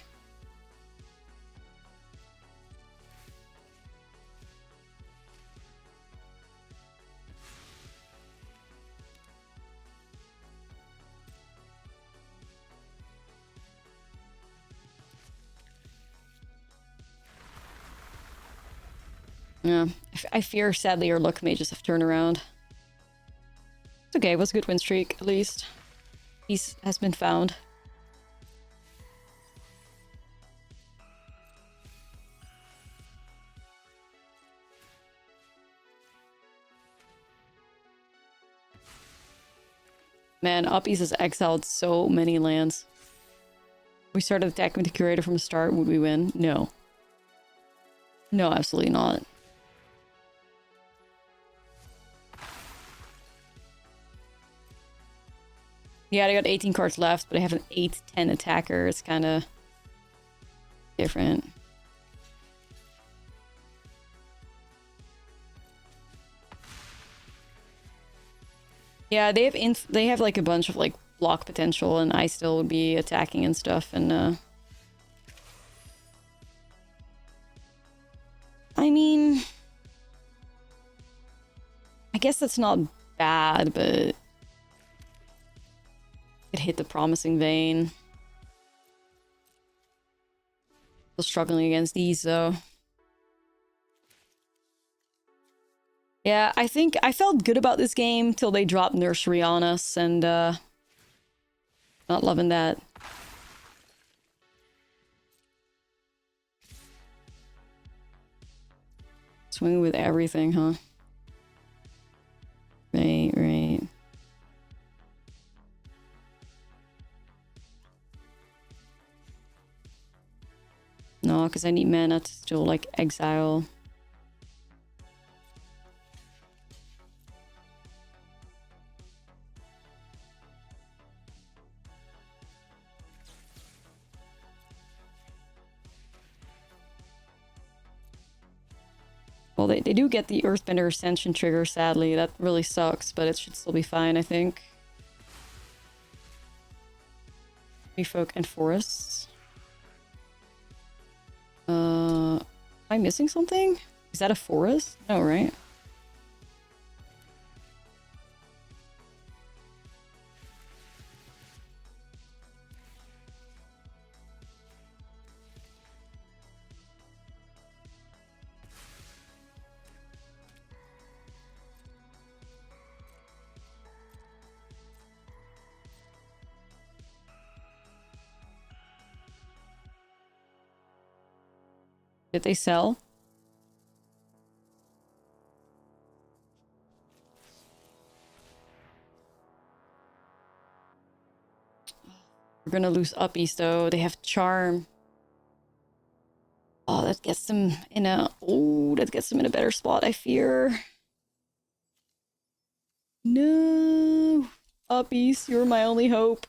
Yeah, I fear, sadly, our luck may just have turned around. It's okay, it was a good win streak, at least. Peace has been found. Man, Up East has exiled so many lands. We started attacking with the Curator from the start, would we win? No. No, absolutely not. Yeah, I got 18 cards left, but I have an 8-10 attacker. It's kind of different. Yeah, they have like a bunch of like block potential, and I still would be attacking and stuff. And I mean, I guess that's not bad, but it hit the promising vein. Still struggling against these though. Yeah, I think I felt good about this game till they dropped Nursery on us, and not loving that. Swinging with everything, huh? Right, right. No, because I need mana to still, like, exile. Well, they do get the Earthbender Ascension trigger, sadly. That really sucks, but it should still be fine, I think. Folk and Forests. Am I missing something? Is that a forest? No, right? Did they sell? We're gonna lose Up East though. They have Charm. Oh, that gets them in a... Oh, that gets them in a better spot, I fear. No. Up East, you're my only hope.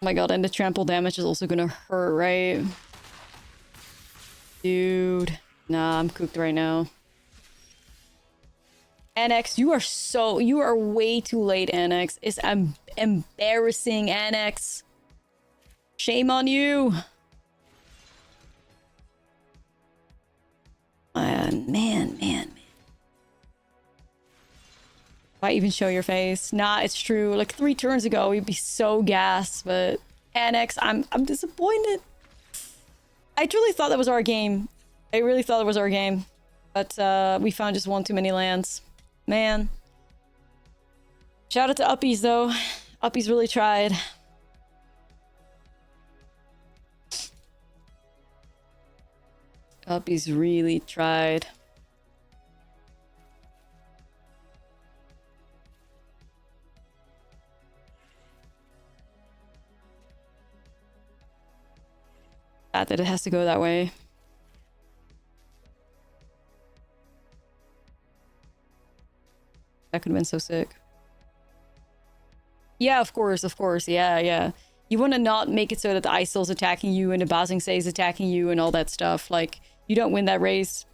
Oh my god, and the trample damage is also gonna hurt, right? Dude. Nah, I'm cooked right now. Annex, you are way too late, Annex. It's embarrassing, Annex. Shame on you. Man. Why even show your face? Nah, it's true. Like 3 turns ago, we'd be so gassed, but Annex, I'm disappointed. I truly thought that was our game. I really thought it was our game. But we found just one too many lands. Man. Shout out to Uppies, though. Uppies really tried. Uppies really tried. Sad that it has to go that way. That could have been so sick. Yeah, of course. Yeah. You want to not make it so that the Izzet's attacking you and the Basing Say is attacking you and all that stuff. Like, you don't win that race.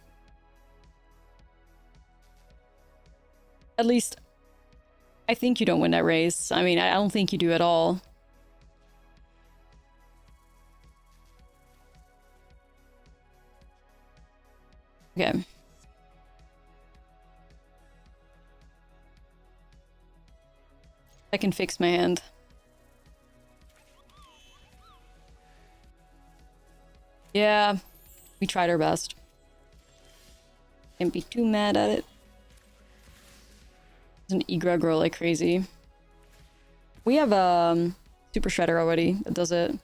At least, I think you don't win that race. I mean, I don't think you do at all. Okay. I can fix my hand. Yeah, we tried our best. Can't be too mad at it. There's an Igra grow like crazy. We have Super Shredder already that does it.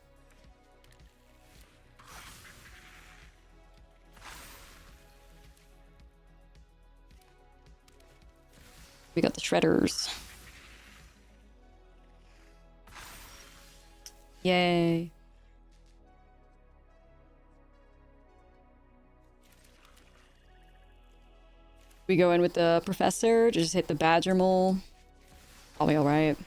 We got the Shredders. Yay. We go in with the Professor, just hit the Badger Mole. Probably alright.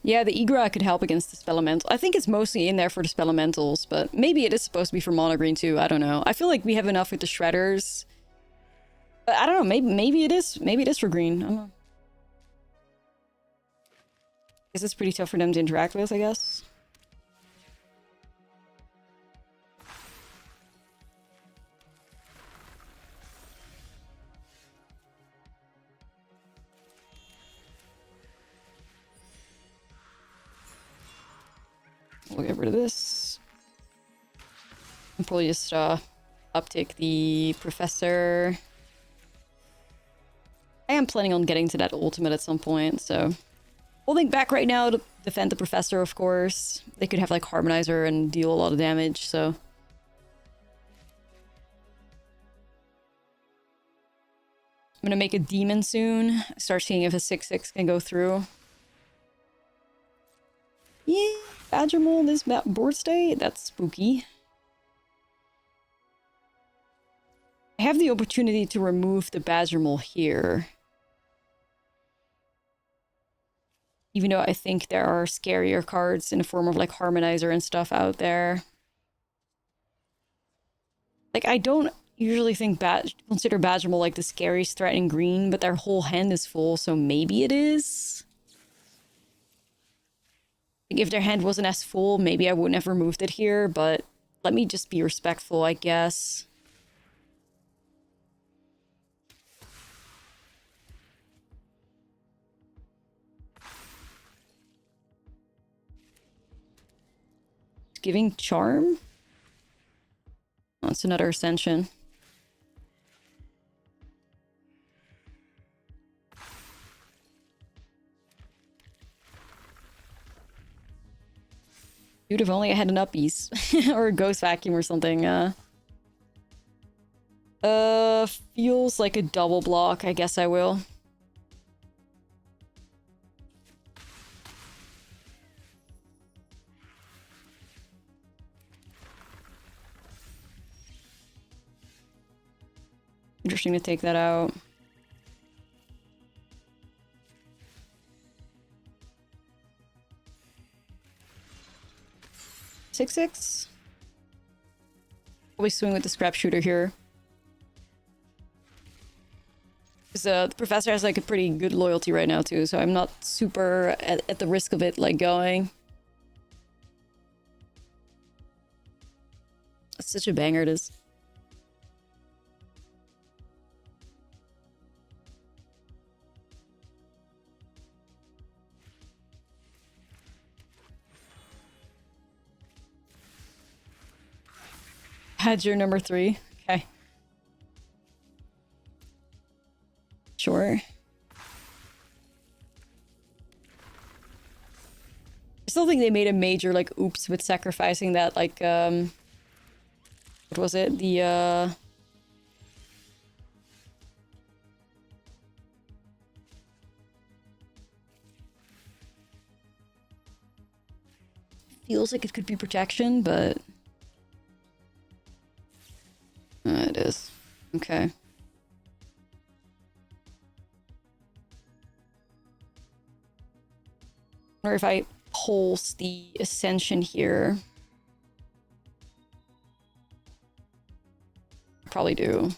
Yeah, the Igra could help against the Spelemental. I think it's mostly in there for the Spelementals, but maybe it is supposed to be for Monogreen too. I don't know. I feel like we have enough with the Shredders. But I don't know. Maybe it is. Maybe it is for green. I don't know. Is this pretty tough for them to interact with, I guess? We'll get rid of this. And probably just uptick the Professor. I am planning on getting to that ultimate at some point, so... Holding back right now to defend the Professor, of course. They could have, like, Harmonizer and deal a lot of damage, so... I'm gonna make a Demon soon. Start seeing if a 6/6 can go through. Yeah, Badger Mole this board state? That's spooky. I have the opportunity to remove the Badger Mole here. Even though I think there are scarier cards in the form of like Harmonizer and stuff out there. Like, I don't usually think consider Badger Mole like the scariest threat in green, but their whole hand is full, so maybe it is. Like, if their hand wasn't as full, maybe I wouldn't have removed it here, but let me just be respectful, I guess. Giving Charm? Oh, it's another Ascension. Dude, if only I had an Uppies. Or a Ghost Vacuum or something. Feels like a double block. I guess I will. Interesting to take that out. Six. Probably swing with the scrap shooter here. Because the professor has like a pretty good loyalty right now too, so I'm not super at the risk of it like going. It's such a banger it is. Had your number 3. Okay. Sure. I still think they made a major, like, oops with sacrificing that, like, what was it? The, feels like it could be protection, but... it is. Okay. I wonder if I pulse the Ascension here. Probably do.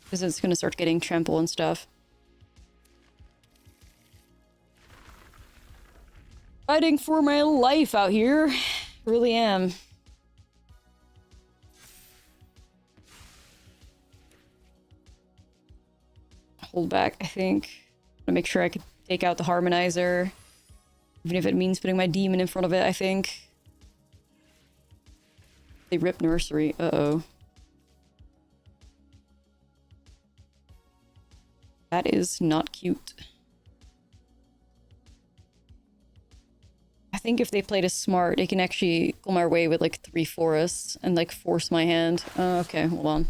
Because it's gonna start getting trample and stuff. Fighting for my life out here. Really am. Hold back, I think. I'm gonna make sure I could take out the Harmonizer. Even if it means putting my demon in front of it, I think. They rip Nursery. Uh-oh. That is not cute. I think if they played it smart, they can actually come our way with like 3 forests and like force my hand. Okay, hold on.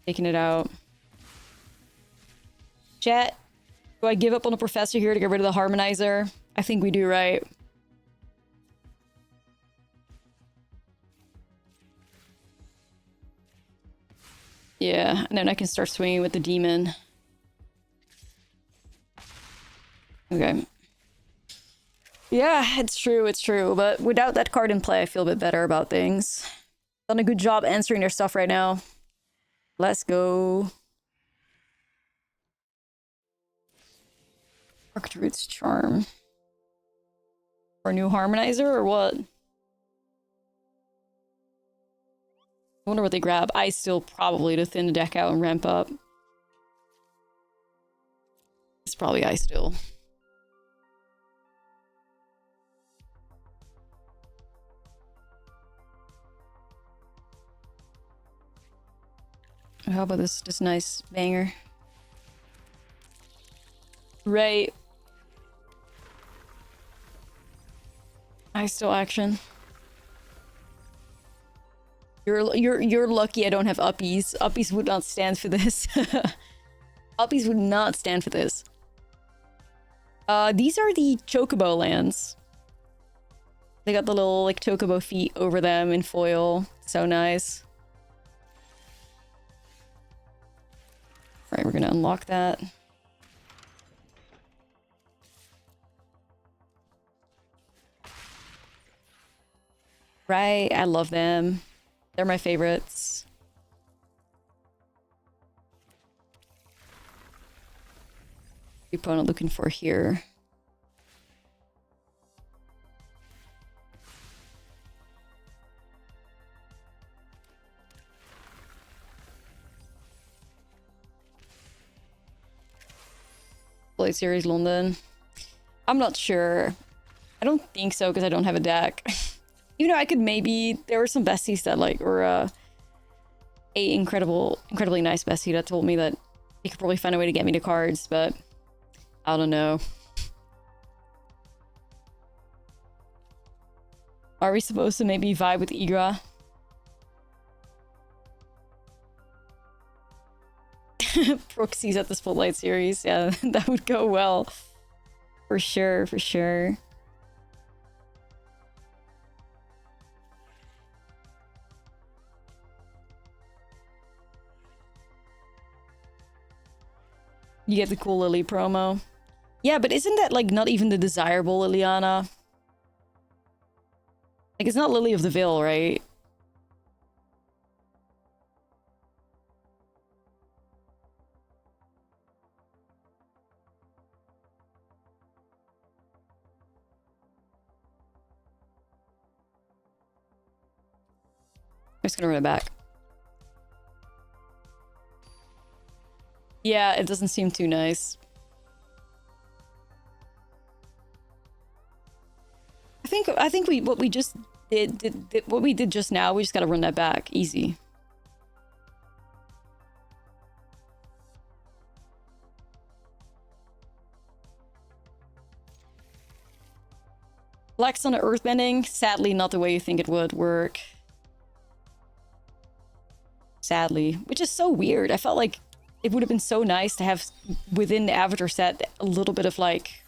Taking it out. Chat, do I give up on the Professor here to get rid of the Harmonizer? I think we do, right? Yeah, and then I can start swinging with the demon. Okay. Yeah, it's true. But without that card in play, I feel a bit better about things. Done a good job answering their stuff right now. Let's go. Archdruid's Charm. For a new Harmonizer or what? I wonder what they grab. Izzet probably to thin the deck out and ramp up. It's probably Izzet. How about this nice banger? Right. Izzet action. You're lucky I don't have uppies. Uppies would not stand for this. Uppies would not stand for this. These are the Chocobo lands. They got the little like Chocobo feet over them in foil. So nice. Right, we're gonna unlock that. Right, I love them. They're my favorites. The opponent looking for here. Blade Series London. I'm not sure. I don't think so because I don't have a deck. You know, I could maybe... There were some besties that like were a incredibly nice bestie that told me that he could probably find a way to get me the cards, but I don't know. Are we supposed to maybe vibe with Igra? Proxies at the Spotlight series. Yeah, that would go well. For sure, for sure. You get the cool Lily promo. Yeah, but isn't that, like, not even the desirable Liliana? Like, it's not Lily of the Veil, right? I'm just gonna run it back. Yeah, it doesn't seem too nice. I think what we just did what we did just now, we just gotta run that back. Easy. Flex on the earthbending, sadly not the way you think it would work. Sadly. Which is so weird. I felt like it would have been so nice to have within the Avatar set a little bit of, like,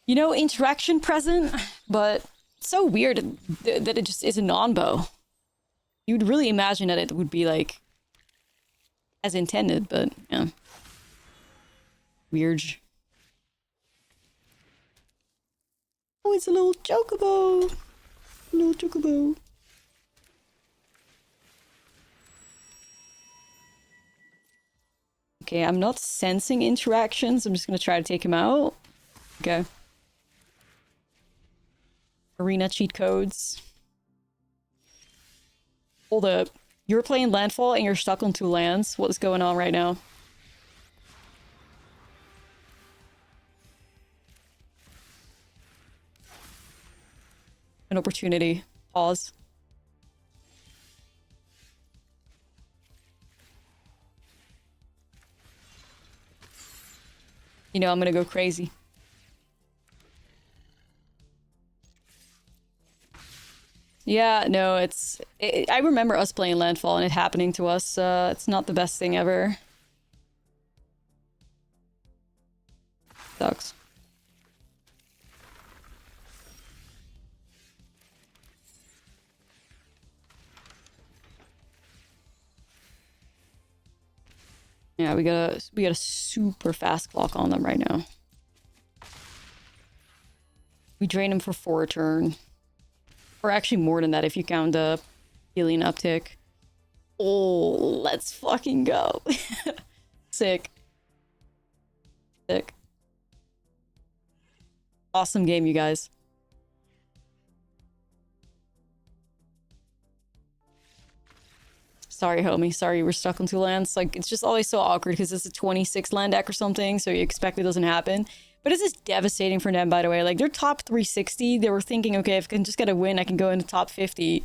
you know, interaction present, but so weird that it just is a non-bow. You'd really imagine that it would be, like, as intended, but yeah. Weird. Oh, it's a little chocobo. A little chocobo. Okay, I'm not sensing interactions. I'm just gonna try to take him out. Okay. Arena cheat codes. Hold up. You're playing landfall and you're stuck on 2 lands. What is going on right now? An opportunity. Pause. You know, I'm gonna go crazy. Yeah, no, I remember us playing landfall and it happening to us. It's not the best thing ever. Sucks. Yeah, we got a super fast clock on them right now. We drain them for 4 a turn. Or actually more than that if you count the healing uptick. Oh, let's fucking go. Sick. Sick. Awesome game, you guys. Sorry, homie. Sorry, we're stuck on 2 lands. Like, it's just always so awkward because it's a 26 land deck or something, so you expect it doesn't happen. But this is devastating for them, by the way. Like, they're top 360. They were thinking, okay, if I can just get a win, I can go into top 50.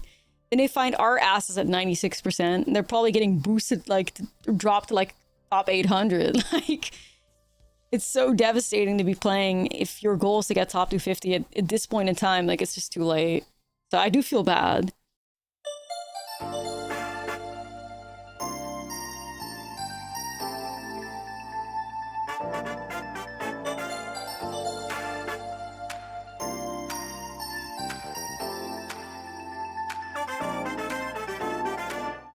Then they find our asses at 96%. And they're probably getting boosted, like, dropped to, like, top 800. Like, it's so devastating to be playing if your goal is to get top 250 at this point in time. Like, it's just too late. So I do feel bad.